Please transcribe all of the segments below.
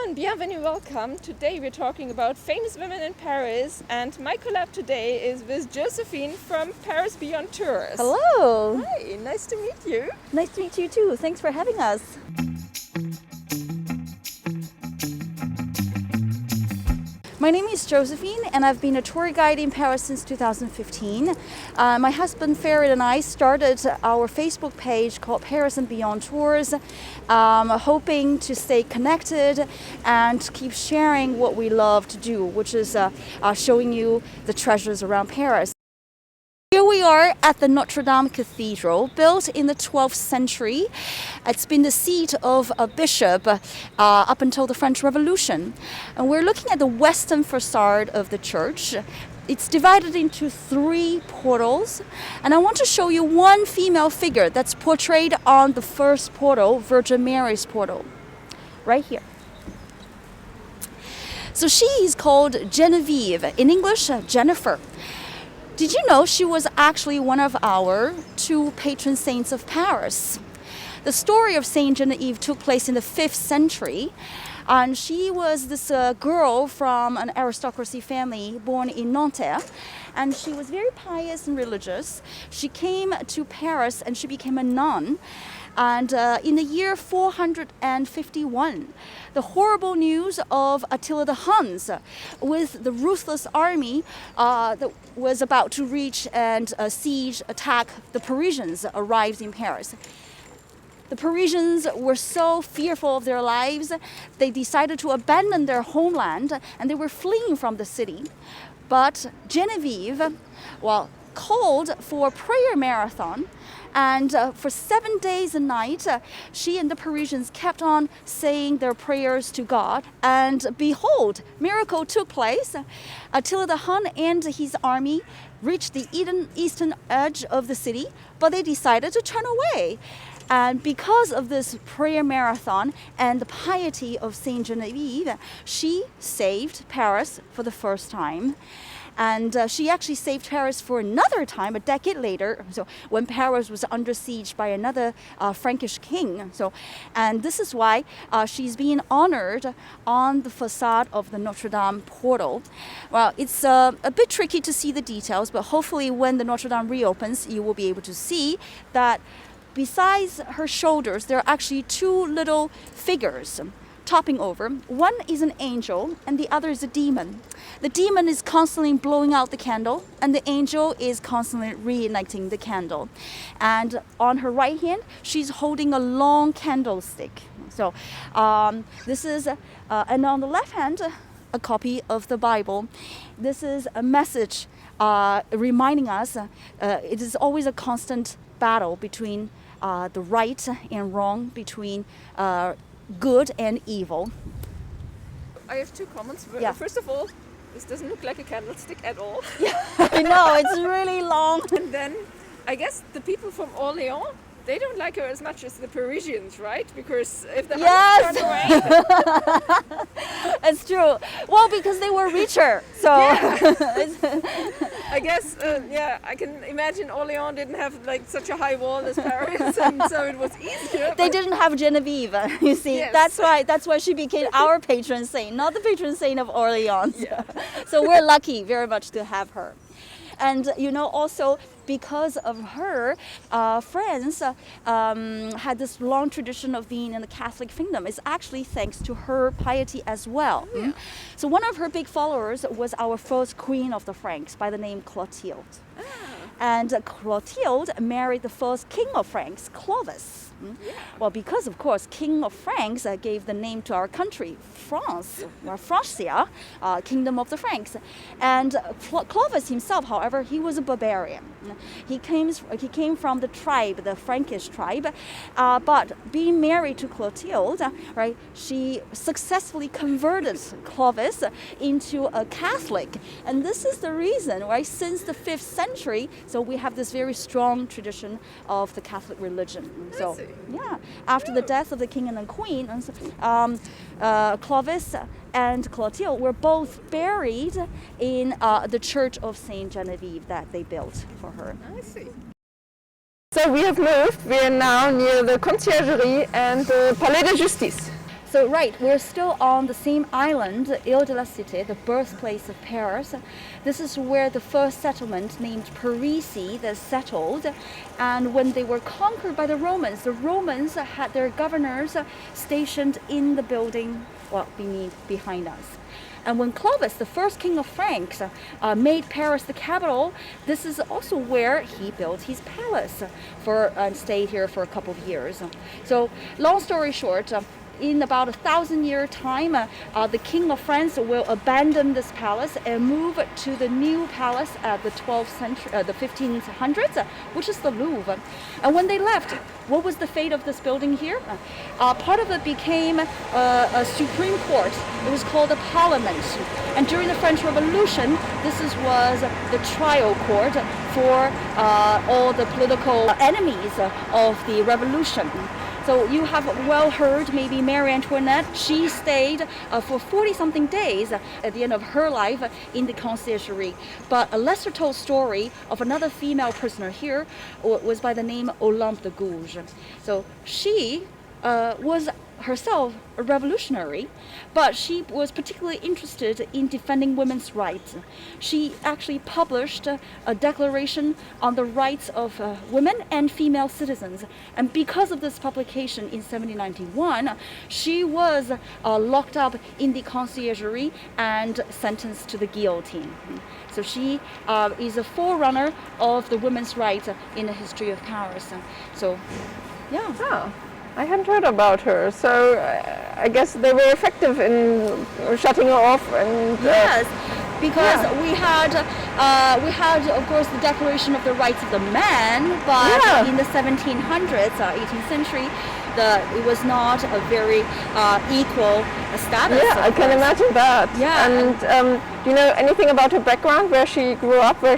and bienvenue, welcome. Today we're talking about famous women in Paris, and my collab today is with Josephine from Paris Beyond Tours. Hello! Hi, nice to meet you. Nice to meet you too. Thanks for having us. My name is Josephine and I've been a tour guide in Paris since 2015. My husband Ferit and I started our Facebook page called Paris and Beyond Tours, hoping to stay connected and keep sharing what we love to do, which is showing you the treasures around Paris. Here we are at the Notre Dame Cathedral, built in the 12th century. It's been the seat of a bishop up until the French Revolution. And we're looking at the western facade of the church. It's divided into 3 portals. And I want to show you one female figure that's portrayed on the first portal, Virgin Mary's portal, right here. So she is called Geneviève, in English, Jennifer. Did you know she was actually one of our 2 patron saints of Paris? The story of St Geneviève took place in the 5th century, and she was this girl from an aristocracy family born in Nanterre, and she was very pious and religious. She came to Paris and she became a nun. And in the year 451, the horrible news of Attila the Huns with the ruthless army that was about to reach and attack the Parisians arrived in Paris. The Parisians were so fearful of their lives, they decided to abandon their homeland and they were fleeing from the city. But Geneviève, called for a prayer marathon, and for 7 days and nights, she and the Parisians kept on saying their prayers to God. And behold, miracle took place. Attila the Hun and his army reached the eastern edge of the city, but they decided to turn away. And because of this prayer marathon and the piety of St Geneviève, she saved Paris for the first time. And she actually saved Paris for another time, a decade later, so when Paris was under siege by another Frankish king. And this is why she's being honored on the facade of the Notre Dame portal. Well, it's a bit tricky to see the details, but hopefully when the Notre Dame reopens, you will be able to see that besides her shoulders, there are actually 2 little figures topping over. One is an angel and the other is a demon. The demon is constantly blowing out the candle and the angel is constantly reigniting the candle. And on her right hand, she's holding a long candlestick. So this is, and on the left hand, a copy of the Bible. This is a message reminding us it is always a constant battle between the right and wrong, between good and evil. I have 2 comments. Yeah. First of all, this doesn't look like a candlestick at all. Yeah, I know, it's really long. And then I guess the people from Orléans, they don't like her as much as the Parisians, right? Because if the Huns turn away... It's true. Well, because they were richer, so... Yeah. I guess, I can imagine Orléans didn't have such a high wall as Paris, and so it was easier. They didn't have Geneviève, you see. Yes. That's why she became our patron saint, not the patron saint of Orléans. Yeah. So we're lucky very much to have her. And also because of her, France had this long tradition of being in the Catholic kingdom. It's actually thanks to her piety as well. Yeah. So one of her big followers was our first queen of the Franks by the name Clotilde. Ah. And Clotilde married the first king of Franks, Clovis. Yeah. Well, because of course, King of Franks gave the name to our country, France, or Francia, Kingdom of the Franks. And Clovis himself, however, he was a barbarian. He came from the tribe, the Frankish tribe, but being married to Clotilde, right, she successfully converted Clovis into a Catholic. And this is the reason, right, since the 5th century, so we have this very strong tradition of the Catholic religion. So, yeah, after the death of the king and the queen, Clovis and Clotilde were both buried in the church of St Geneviève that they built for her. I see. So we have moved. We are now near the Conciergerie and the Palais de Justice. So right, we're still on the same island, Ile de la Cité, the birthplace of Paris. This is where the first settlement named Parisi that settled. And when they were conquered by the Romans had their governors stationed in the building, well, behind us. And when Clovis, the first king of Franks, made Paris the capital, this is also where he built his palace and stayed here for a couple of years. So, long story short, in about 1,000-year time, the King of France will abandon this palace and move to the new palace at the 12th century, the 1500s, which is the Louvre. And when they left, what was the fate of this building here? Part of it became a Supreme Court. It was called a Parliament. And during the French Revolution, was the trial court for all the political enemies of the revolution. So you have well heard maybe Marie Antoinette. She stayed for 40-something days at the end of her life in the conciergerie. But a lesser told story of another female prisoner here was by the name Olympe de Gouge. So she was herself a revolutionary, but she was particularly interested in defending women's rights. She actually published a declaration on the rights of women and female citizens. And because of this publication in 1791, she was locked up in the conciergerie and sentenced to the guillotine. So she is a forerunner of the women's rights in the history of Paris. So, yeah. Oh. I hadn't heard about her, so I guess they were effective in shutting her off. And yes, because we had, of course, the Declaration of the Rights of the Man, but in the 1700s, 18th century, it was not a very equal status. Yeah, I can imagine that. Yeah, and do you know anything about her background, where she grew up, how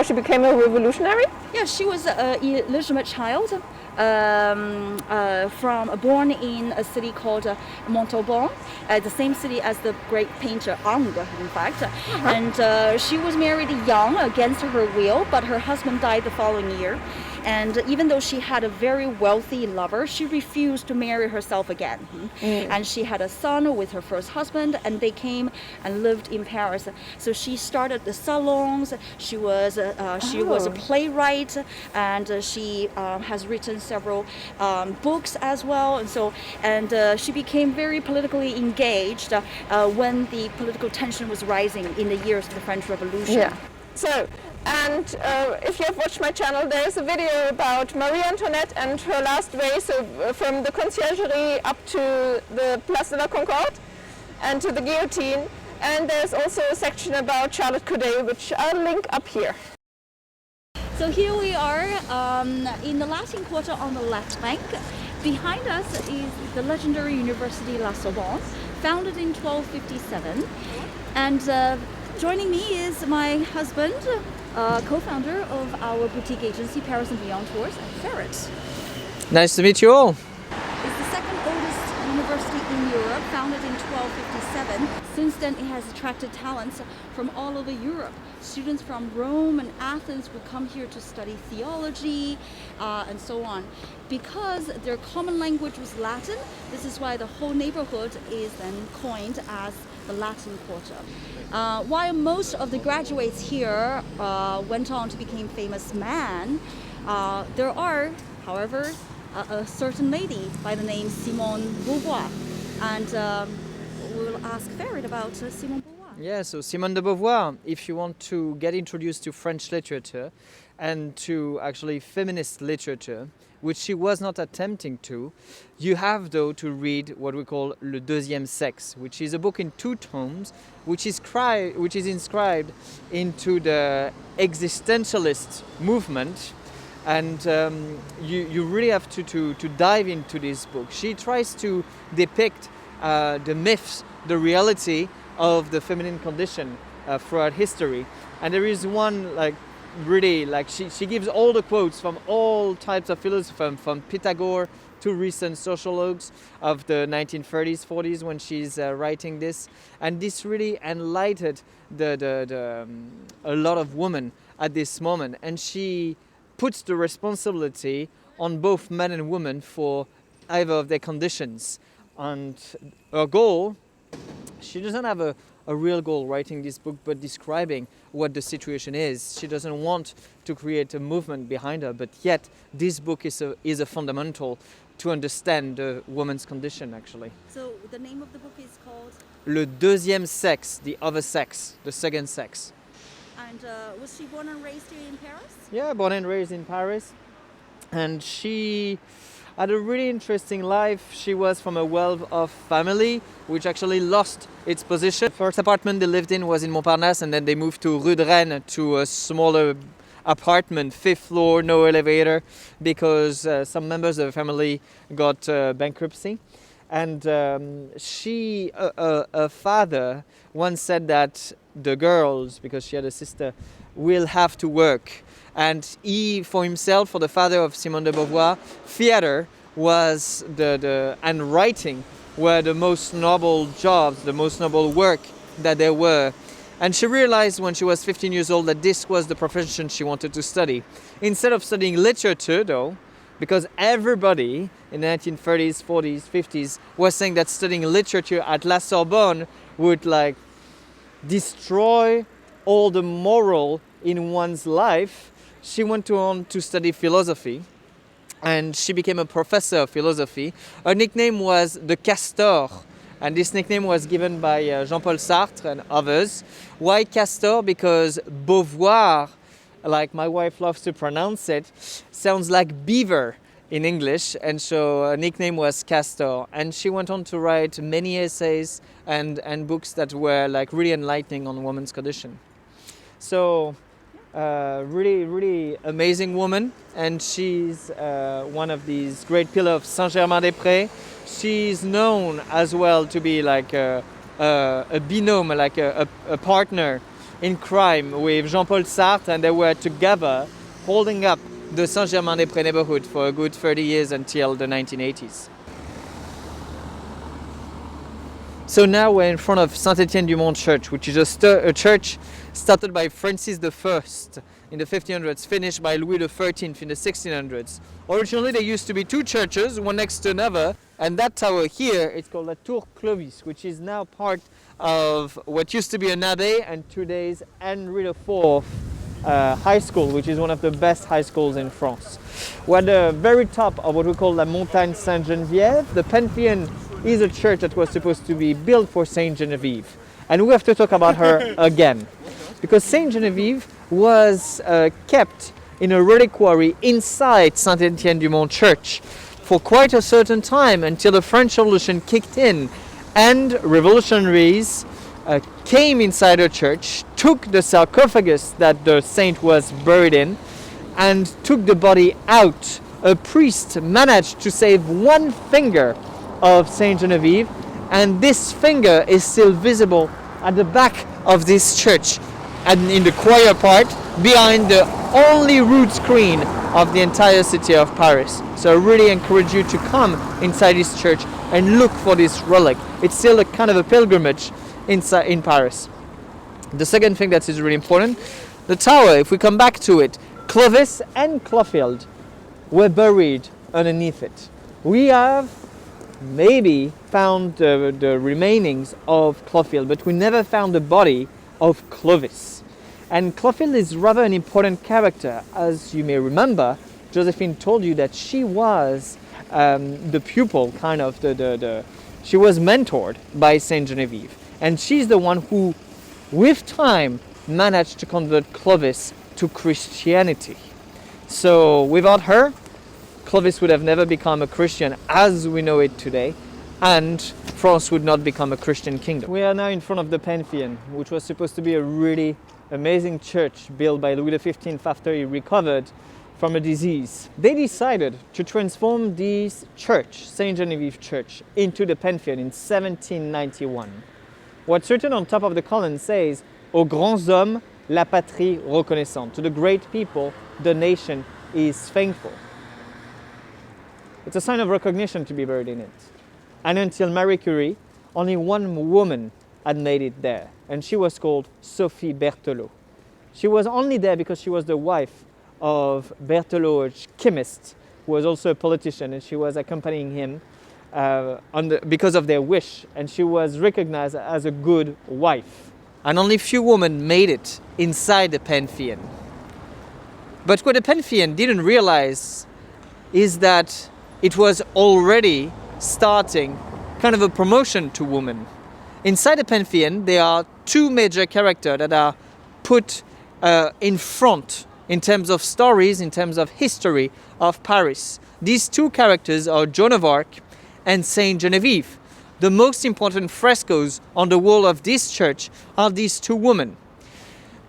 she became a revolutionary? Yeah, she was an illegitimate child. Born in a city called Mont, the same city as the great painter Ingres, in fact. And she was married young against her will, but her husband died the following year. And even though she had a very wealthy lover, she refused to marry herself again. And she had a son with her first husband, and they came and lived in Paris. So she started the salons. She was a playwright, and she has written several books as well. And she became very politically engaged when the political tension was rising in the years of the French Revolution. Yeah. So. And if you have watched my channel, there is a video about Marie Antoinette and her last race, so from the conciergerie up to the Place de la Concorde and to the guillotine. And there's also a section about Charlotte Corday, which I'll link up here. So here we are in the Latin Quarter on the left bank. Behind us is the legendary University La Sorbonne, founded in 1257. And joining me is my husband, co-founder of our boutique agency, Paris and Beyond Tours, Ferit. Nice to meet you all. It's the second oldest university in Europe, founded in 1257. Since then, it has attracted talents from all over Europe. Students from Rome and Athens would come here to study theology and so on. Because their common language was Latin, this is why the whole neighborhood is then coined as the Latin Quarter. While most of the graduates here went on to become famous men, there are, however, a certain lady by the name Simone de Beauvoir. And we'll ask Ferit about Simone de Beauvoir. Yeah, so Simone de Beauvoir, if you want to get introduced to French literature and to actually feminist literature, which she was not attempting to, you have though to read what we call Le Deuxième Sexe, which is a book in 2 tomes, which is inscribed into the existentialist movement. And you really have to dive into this book. She tries to depict the myths, the reality of the feminine condition throughout history. And there is one she gives all the quotes from all types of philosophers, from Pythagoras to recent sociologues of the 1930s, 40s when she's writing this. And this really enlightened a lot of women at this moment. And she puts the responsibility on both men and women for either of their conditions. And her goal, she doesn't have a real goal writing this book, but describing what the situation is. She doesn't want to create a movement behind her, but yet this book is a fundamental to understand the woman's condition, actually. So the name of the book is called? Le deuxième sexe, the other sex, the second sex. And was she born and raised here in Paris? Yeah, born and raised in Paris. And she had a really interesting life. She was from a well-off family, which actually lost its position. The first apartment they lived in was in Montparnasse, and then they moved to Rue de Rennes to a smaller apartment, 5th floor, no elevator, because some members of the family got bankruptcy. And her father once said that the girls, because she had a sister, will have to work. And he, for himself, for the father of Simone de Beauvoir, theater was and writing were the most noble jobs, the most noble work that there were. And she realized when she was 15 years old that this was the profession she wanted to study. Instead of studying literature, though, because everybody in the 1930s, 40s, 50s was saying that studying literature at La Sorbonne would like destroy all the moral in one's life, she went on to study philosophy, and she became a professor of philosophy. Her nickname was the Castor, and this nickname was given by Jean-Paul Sartre and others. Why Castor? Because Beauvoir, like my wife loves to pronounce it, sounds like beaver in English, and so her nickname was Castor. And she went on to write many essays and books that were like really enlightening on women's condition. So really, really amazing woman, and she's one of these great pillars of Saint-Germain-des-Prés. She's known as well to be like a binôme, like a partner in crime with Jean-Paul Sartre, and they were together holding up the Saint-Germain-des-Prés neighborhood for a good 30 years until the 1980s. So now we're in front of Saint Etienne du Mont church, which is a church started by Francis I in the 1500s, finished by Louis XIII in the 1600s. Originally there used to be two churches, one next to another, and that tower here is called La Tour Clovis, which is now part of what used to be an abbey and today's Henry IV high school, which is one of the best high schools in France. We're at the very top of what we call La Montagne St Geneviève. The Pantheon is a church that was supposed to be built for St Geneviève, and we have to talk about her again, because St Geneviève was kept in a reliquary inside Saint Etienne du Mont church for quite a certain time, until the French Revolution kicked in and revolutionaries came inside her church, took the sarcophagus that the saint was buried in, and took the body out. A priest managed to save one finger of Saint Geneviève, and this finger is still visible at the back of this church and in the choir part behind the only rood screen of the entire city of Paris. So I really encourage you to come inside this church and look for this relic. It's still a kind of a pilgrimage inside in Paris. The second thing that is really important, the tower, if we come back to it, Clovis and Clotilde were buried underneath it. We have maybe found the remainings of Clotilde, but we never found the body of Clovis. And Clotilde is rather an important character. As you may remember, Josephine told you that she was the pupil, kind of she was mentored by St Geneviève. And she's the one who, with time, managed to convert Clovis to Christianity. So without her, Clovis would have never become a Christian as we know it today, and France would not become a Christian kingdom. We are now in front of the Pantheon, which was supposed to be a really amazing church built by Louis XV after he recovered from a disease. They decided to transform this church, St Geneviève Church, into the Pantheon in 1791. What's written on top of the column says, "Aux grands hommes, la patrie reconnaissante." To the great people, the nation is thankful. It's a sign of recognition to be buried in it. And until Marie Curie, only one woman had made it there, and she was called Sophie Berthelot. She was only there because she was the wife of Berthelot, a chemist, who was also a politician, and she was accompanying him because of their wish, and she was recognized as a good wife. And only few women made it inside the Pantheon. But what the Pantheon didn't realize is that it was already starting kind of a promotion to women. Inside the Pantheon, there are two major characters that are put in front in terms of stories, in terms of history of Paris. These two characters are Joan of Arc and St Geneviève. The most important frescoes on the wall of this church are these two women.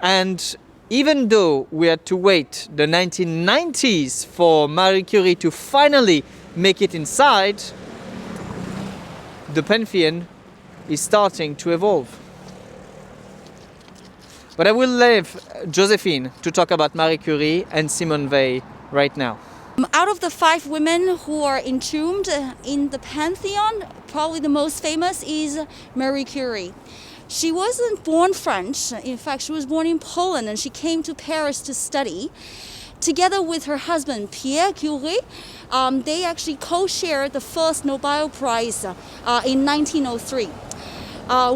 And even though we had to wait the 1990s for Marie Curie to finally make it inside, the Pantheon is starting to evolve. But I will leave Josephine to talk about Marie Curie and Simone Weil right now. Out of the 5 women who are entombed in the Pantheon, probably the most famous is Marie Curie. She wasn't born French. In fact, she was born in Poland, and she came to Paris to study. Together with her husband, Pierre Curie, they actually co-shared the first Nobel Prize in 1903.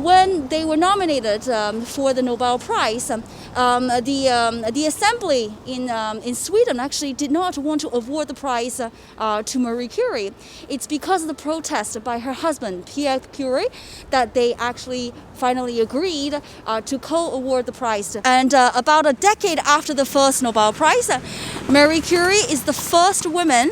When they were nominated for the Nobel Prize, the assembly in Sweden actually did not want to award the prize to Marie Curie. It's because of the protest by her husband, Pierre Curie, that they actually finally agreed to co-award the prize. And about a decade after the first Nobel Prize, Marie Curie is the first woman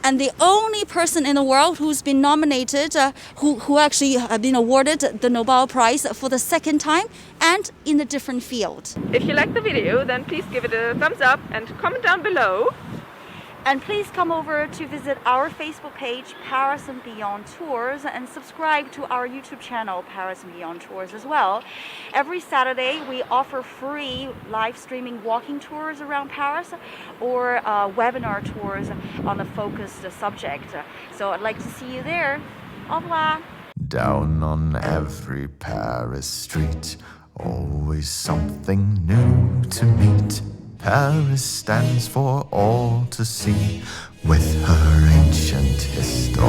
and the only person in the world who's been nominated, who actually have been awarded the Nobel Prize for the second time and in a different field. If you like the video, then please give it a thumbs up and comment down below. And please come over to visit our Facebook page, Paris and Beyond Tours, and subscribe to our YouTube channel, Paris and Beyond Tours as well. Every Saturday, we offer free live streaming walking tours around Paris or webinar tours on a focused subject. So I'd like to see you there. Au revoir. Down on every Paris street, always something new to meet. Paris stands for all to see, with her ancient history.